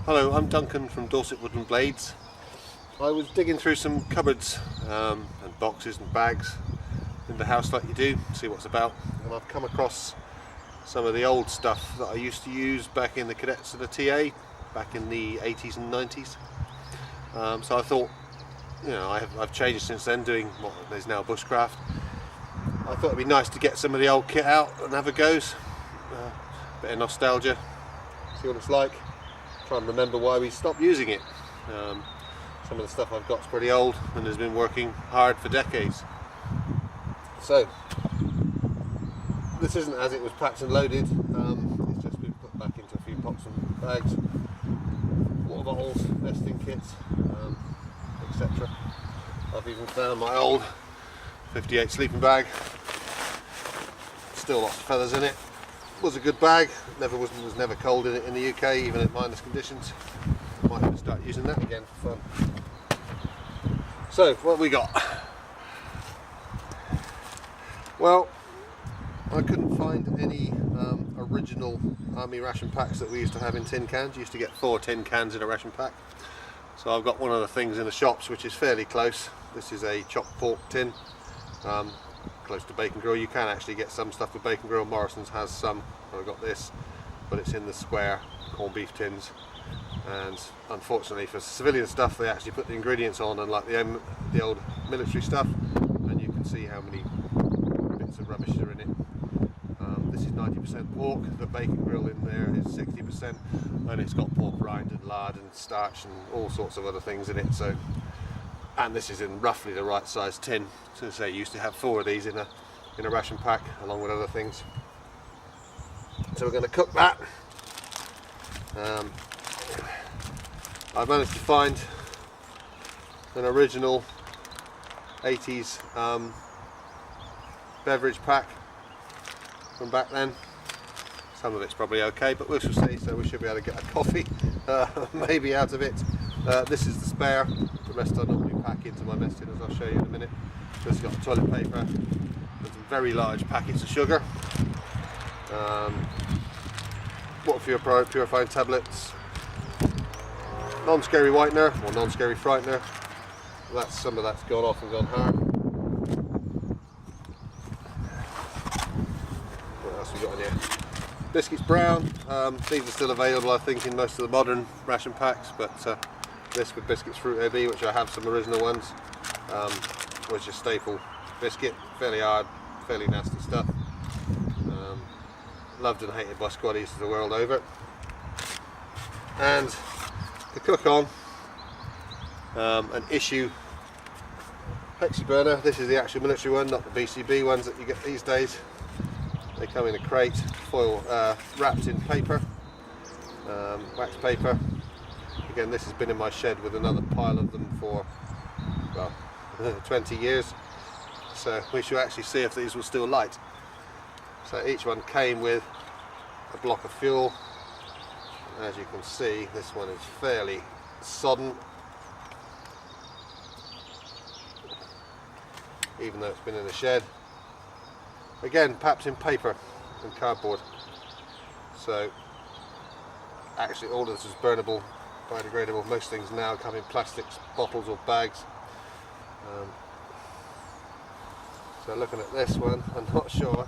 Hello, I'm Duncan from Dorset Wooden Blades. I was digging through some cupboards and boxes and bags in the house like you do, see what's about, and I've come across some of the old stuff that I used to use back in the cadets of the TA, back in the 80s and 90s. So I thought, you know, I've changed since then, doing what is now bushcraft. I thought it'd be nice to get some of the old kit out and have a goes. Bit of nostalgia, see what it's like, try and remember why we stopped using it. Some of the stuff I've got is pretty old and has been working hard for decades. So this isn't as it was packed and loaded, it's just been put back into a few pots and bags, water bottles, nesting kits, etc. I've even found my old 58 sleeping bag, still lots of feathers in it. Was a good bag, was never cold in it in the UK, even at minus conditions. Might even start using that again for fun. So, what have we got? Well, I couldn't find any original army ration packs that we used to have in tin cans. You used to get 4 tin cans in a ration pack. So I've got one of the things in the shops which is fairly close. This is a chopped pork tin. Close to Bacon Grill. You can actually get some stuff with Bacon Grill. Morrison's has some. I've got this, but it's in the square corned beef tins. And unfortunately for civilian stuff, they actually put the ingredients on, unlike the old military stuff. And you can see how many bits of rubbish are in it. This is 90% pork. The Bacon Grill in there is 60%, and it's got pork rind and lard and starch and all sorts of other things in it. So. And this is in roughly the right size tin. So I say, you used to have 4 of these in a ration pack, along with other things. So we're going to cook that. I managed to find an original 80s beverage pack from back then. Some of it's probably okay, but we shall see. So we should be able to get a coffee maybe out of it. This is the spare. The rest I normally pack into my mess tin, as I'll show you in a minute. Just got toilet paper and some very large packets of sugar, water purifying tablets, non-scary whitener or non-scary frightener. Some of that's gone off and gone hard. What else we got in here? Biscuits brown. These are still available, I think, in most of the modern ration packs, but this with biscuits fruit AB, which I have some original ones, was just staple biscuit, fairly hard, fairly nasty stuff. Loved and hated by squaddies the world over. And to cook on, an issue Hexi burner. This is the actual military one, not the BCB ones that you get these days. They come in a crate, foil wrapped in paper, wax paper. Again, this has been in my shed with another pile of them for, well, 20 years. So we shall actually see if these will still light. So each one came with a block of fuel. As you can see, this one is fairly sodden, even though it's been in the shed. Again, packed in paper and cardboard. So actually all of this is burnable, biodegradable. Most things now come in plastics, bottles or bags. So looking at this one, I'm not sure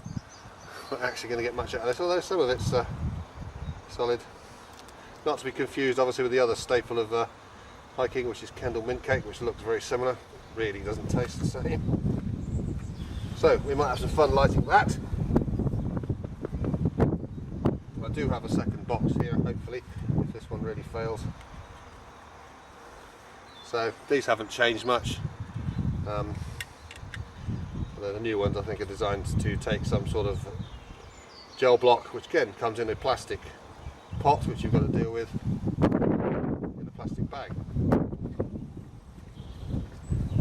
we're actually going to get much out of this, although some of it's solid. Not to be confused obviously with the other staple of hiking, which is Kendal mint cake, which looks very similar. Really doesn't taste the same. So we might have some fun lighting that. I do have a second box here, hopefully, if this one really fails. So these haven't changed much. The new ones I think are designed to take some sort of gel block, which again comes in a plastic pot, which you've got to deal with in a plastic bag.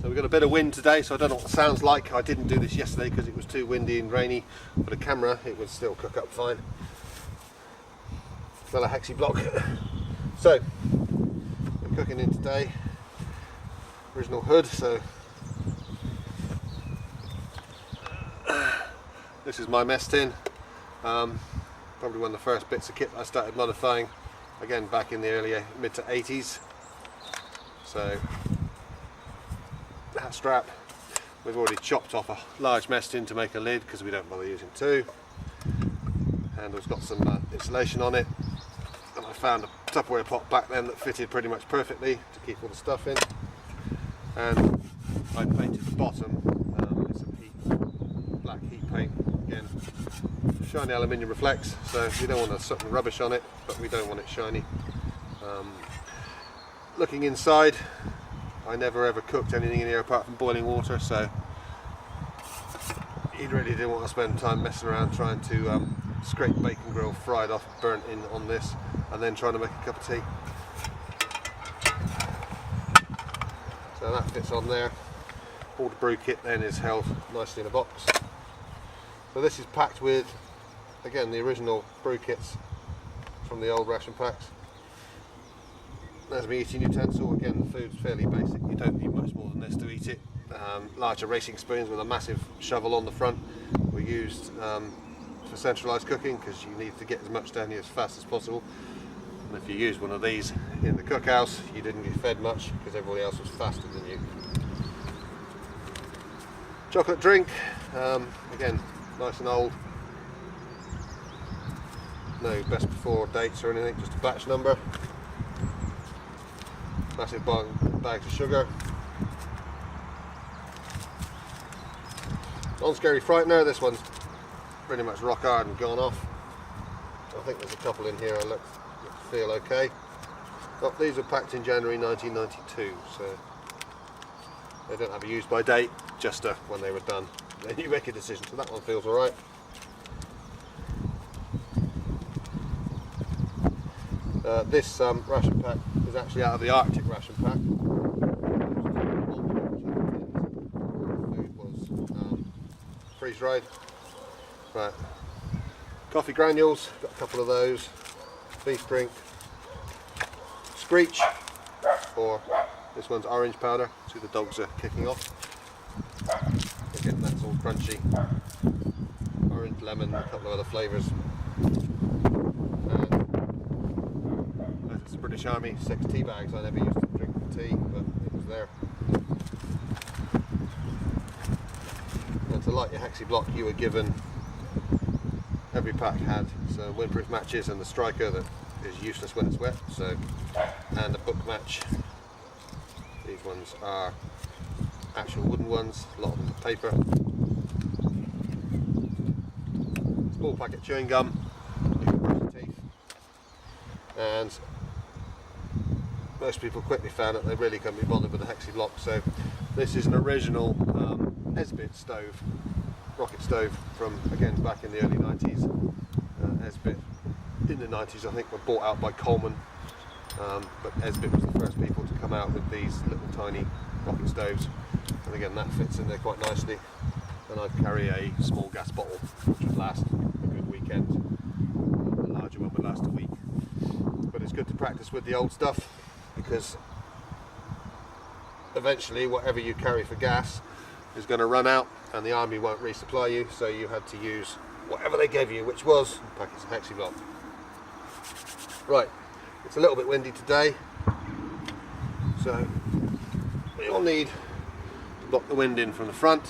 So we've got a bit of wind today, so I don't know what it sounds like. I didn't do this yesterday because it was too windy and rainy. For the camera, it would still cook up fine. Another Hexi block. So we're cooking in today. Original hood, so this is my mess tin. Probably one of the first bits of kit I started modifying again back in the early mid to 80s. So that strap, we've already chopped off a large mesh tin to make a lid because we don't bother using two. Handle's got some insulation on it, and I found a Tupperware pot back then that fitted pretty much perfectly to keep all the stuff in. And I painted the bottom with some black heat paint. Again, shiny aluminium reflects, so we don't want to put some rubbish on it, but we don't want it shiny. Looking inside, I never ever cooked anything in here apart from boiling water, so you really didn't want to spend time messing around trying to scrape bacon grill fried off, burnt in on this, and then trying to make a cup of tea. So that fits on there. All the brew kit then is held nicely in a box. So this is packed with, again, the original brew kits from the old ration packs. There's my eating utensil. Again, the food's fairly basic, you don't need much more than this to eat it. Larger racing spoons with a massive shovel on the front were used for centralised cooking because you need to get as much down here as fast as possible. And if you use one of these in the cookhouse, you didn't get fed much because everybody else was faster than you. Chocolate drink, again, nice and old. No best before dates or anything, just a batch number. Massive bags of sugar. Non-scary frightener, this one's pretty much rock hard and gone off. I think there's a couple in here I feel okay. Oh, these were packed in January 1992, so they don't have a use by date, just when they were done. Then you make a decision, so that one feels alright. This ration pack is actually out of the Arctic ration pack. Food was freeze-dried. Right. Coffee granules, got a couple of those. Beef drink. Screech, or this one's orange powder. See, the dogs are kicking off. Again, that's all crunchy. Orange, lemon, a couple of other flavours. It's British Army 6 tea bags. I never used to drink tea, but it was there. And to light your Hexi block, you were given, every pack had some windproof matches and the striker that is useless when it's wet, so, and a book match. These ones are actual wooden ones, a lot of them are paper. Small packet chewing gum, you can brush your teeth. And most people quickly found that they really couldn't be bothered with the Hexi block, so this is an original Esbit stove, rocket stove from, again, back in the early 90s. Esbit in the 90s I think were bought out by Coleman, but Esbit was the first people to come out with these little tiny rocket stoves, and again that fits in there quite nicely. And I carry a small gas bottle which would last a good weekend. A larger one would last a week, but it's good to practice with the old stuff because eventually whatever you carry for gas is going to run out and the army won't resupply you, so you had to use whatever they gave you, which was packets of Hexi block. Right, it's a little bit windy today, so we all need to block the wind in from the front.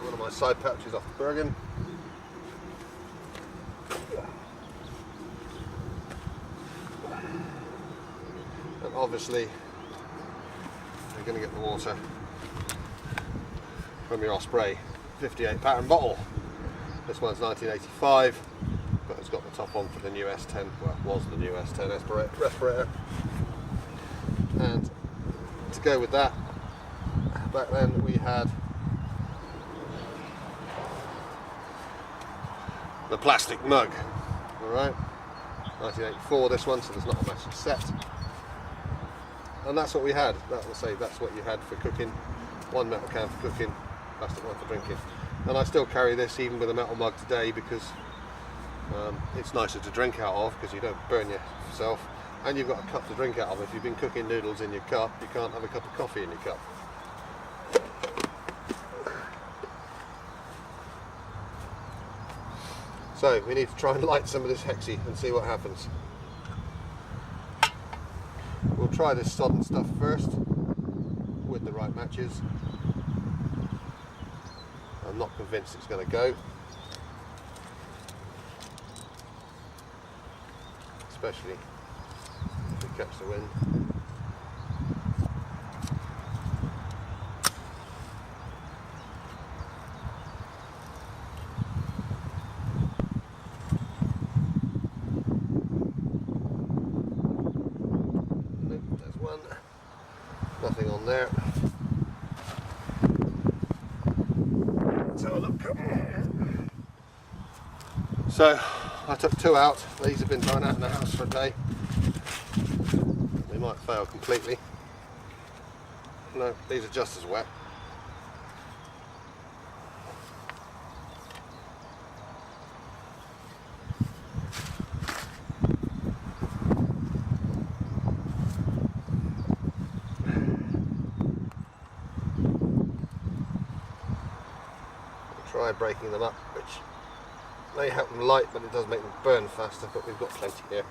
One of my side pouches off the Bergen. And obviously you're going to get the water from your Osprey 58 pattern bottle. This one's 1985, but it's got the top on for the new S10, well it was the new S10 respirator. And to go with that, back then we had the plastic mug, alright, 1984 this one, so there's not a massive set. And that's what we had, that's what you had for cooking, one metal can for cooking, plastic one for drinking. And I still carry this even with a metal mug today because it's nicer to drink out of because you don't burn yourself, and you've got a cup to drink out of. If you've been cooking noodles in your cup, you can't have a cup of coffee in your cup. So we need to try and light some of this Hexi and see what happens. We'll try this sodden stuff first with the right matches. I'm not convinced it's going to go, especially if we catch the wind. Nope, there's one. Nothing on there. Let's have a look. So I took 2 out. These have been thrown out in the house for a day. They might fail completely. No, these are just as wet. Try breaking them up, which may help them light, but it does make them burn faster, but we've got plenty here.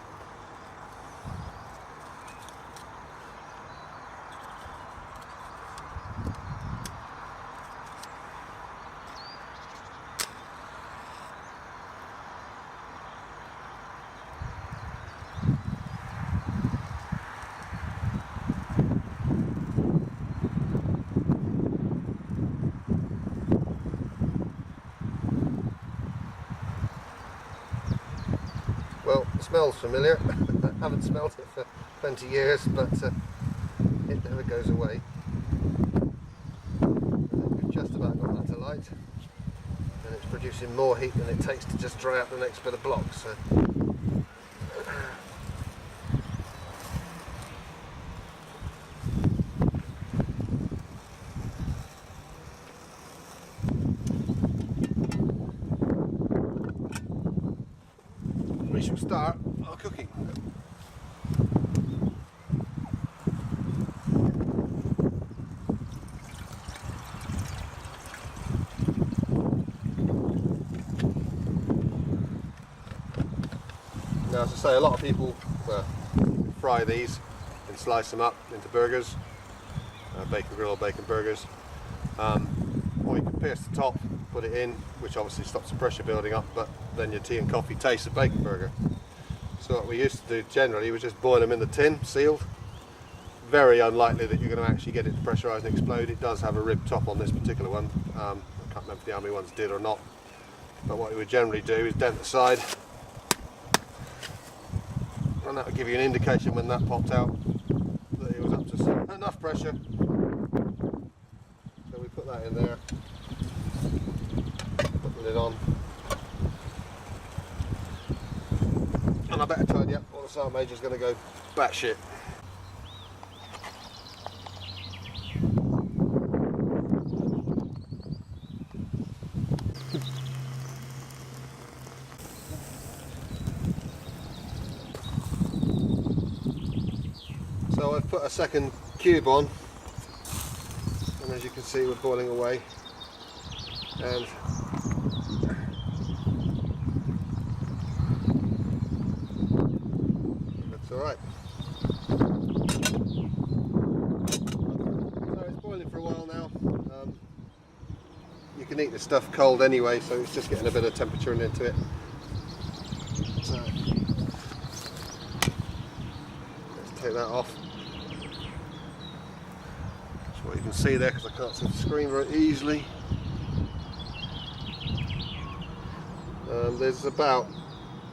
Well, it smells familiar. I haven't smelled it for 20 years, but it never goes away. I think we've just about got that to light, and it's producing more heat than it takes to just dry out the next bit of block. So. We shall start our cooking. Now, as I say, a lot of people fry these and slice them up into burgers, bacon grill or bacon burgers. Or you can pierce the top, put it in, which obviously stops the pressure building up, but then your tea and coffee tastes of bacon burger. So what we used to do generally was just boil them in the tin, sealed. Very unlikely that you're going to actually get it to pressurise and explode. It does have a rib top on this particular one. I can't remember if the army ones did or not. But what we would generally do is dent the side, and that would give you an indication when that popped out that it was up to enough pressure. So we put that in there, put the lid on, and I better tidy up or the sergeant major's going to go batshit. So I've put a second cube on, and as you can see we're boiling away, and that's alright. So it's boiling for a while now. You can eat this stuff cold anyway, so it's just getting a bit of temperature into it. So let's take that off. What you can see there, because I can't see the screen very easily. There's about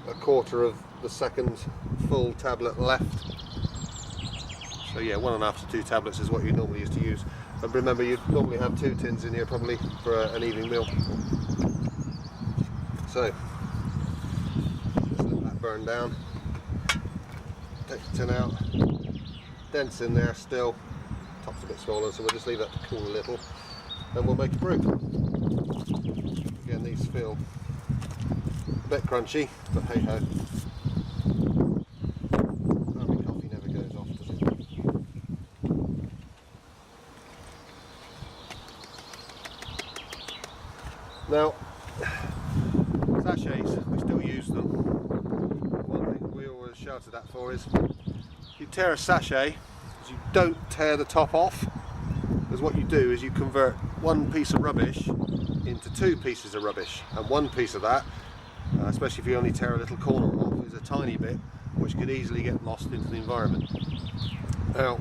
a quarter of the second full tablet left. So yeah, 1.5 to 2 tablets is what you normally used to use. But remember, you'd normally have 2 tins in here probably for an evening meal. So just let that burn down. Take the tin out. Dents in there still. Top's a bit swollen, so we'll just leave that to cool a little, and we'll make a brew. Again, these feel a bit crunchy, but hey ho. Army coffee never goes off, does it? Now, sachets, we still sheltered that for is, you tear a sachet, is you don't tear the top off, because what you do is you convert one piece of rubbish into two pieces of rubbish, and one piece of that, especially if you only tear a little corner off, is a tiny bit which could easily get lost into the environment. Now,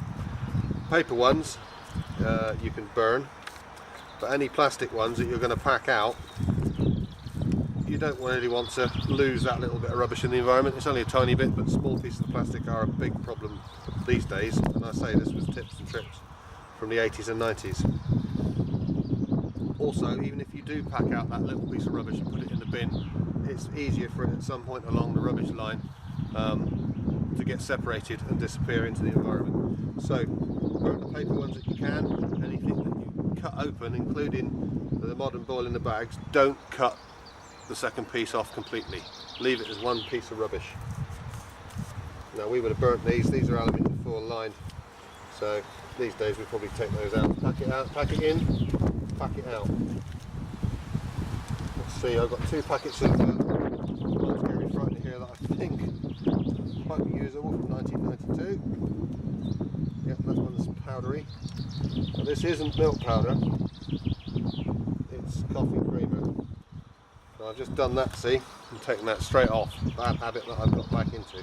paper ones you can burn, but any plastic ones that you're going to pack out, you don't really want to lose that little bit of rubbish in the environment. It's only a tiny bit, but small pieces of plastic are a big problem these days, and I say this was tips and tricks from the 80s and 90s. Also, even if you do pack out that little piece of rubbish and put it in the bin, it's easier for it at some point along the rubbish line to get separated and disappear into the environment. So burn the paper ones that you can. Anything that you cut open, including the modern boil in the bags, don't cut the second piece off completely. Leave it as one piece of rubbish. Now, we would have burnt these are aluminium foil lined, so these days we probably take those out, pack it in, pack it out. Let's see, I've got two packets of one's getting in front of here that I think might be usable from 1992. Yep, that one's powdery. Now, this isn't milk powder, it's coffee creamer. So I've just done that, see, and taken that straight off, bad habit that I've got back into.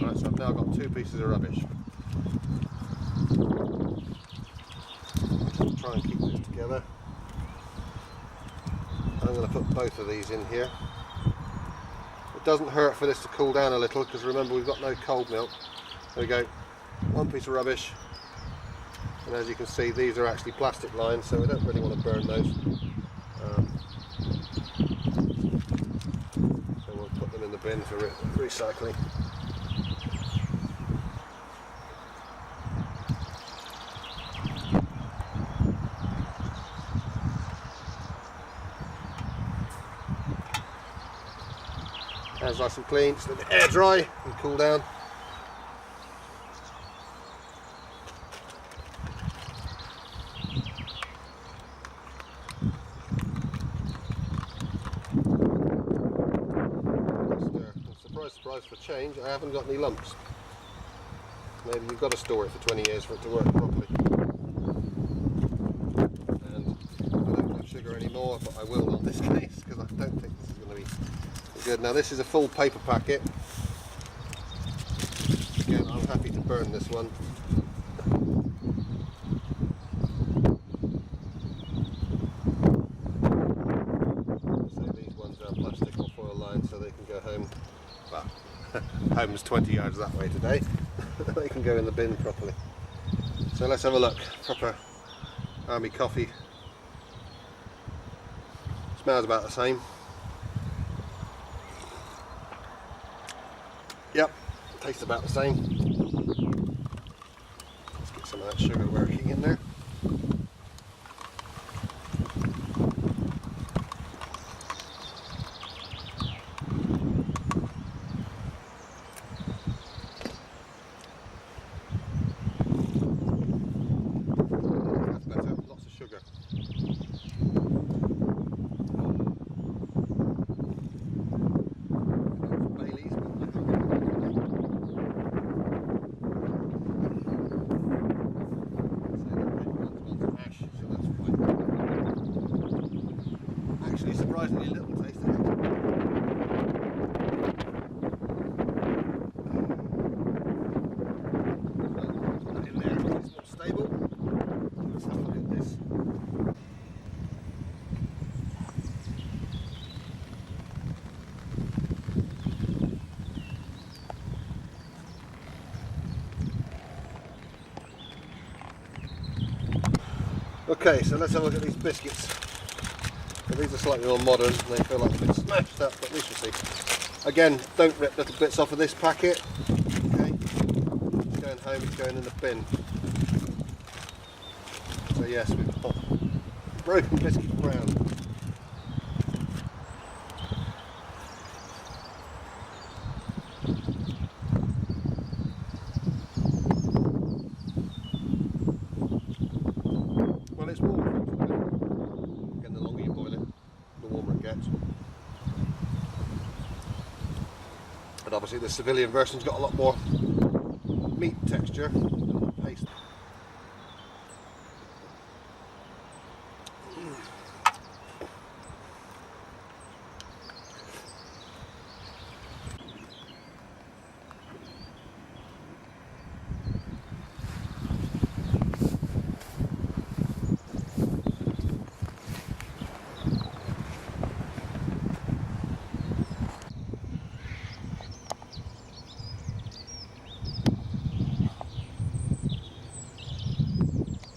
Right, so I've now got two pieces of rubbish. Try and keep this together. I'm going to put both of these in here. It doesn't hurt for this to cool down a little, because remember, we've got no cold milk. There we go, one piece of rubbish, and as you can see, these are actually plastic lines, so we don't really want to burn those. So we'll put them in the bin for recycling. Hands nice and clean, just let it air dry and cool down. Surprise for change, I haven't got any lumps. Maybe you've got to store it for 20 years for it to work properly. And I don't put sugar anymore, but I will on this case, because I don't think this is going to be good. Now, this is a full paper packet. Again, I'm happy to burn this one. So these ones are plastic or foil lined, so they can go home. Well, home's 20 yards that way today. They can go in the bin properly. So let's have a look. Proper army coffee. Smells about the same. Yep, tastes about the same. Let's get some of that sugar working in there. Surprisingly little taste of it. Put that in there, it's more stable. Let's have a look at this. Okay, so let's have a look at these biscuits. So these are slightly more modern, and they feel like a bit smashed up, but we shall see. Again, don't rip little bits off of this packet. Okay, it's going home, it's going in the bin. So yes, we've got broken biscuit brown. Well, it's warm. Again, the longer you boil it, the warmer it gets. but obviously the civilian version's got a lot more meat texture. Paste.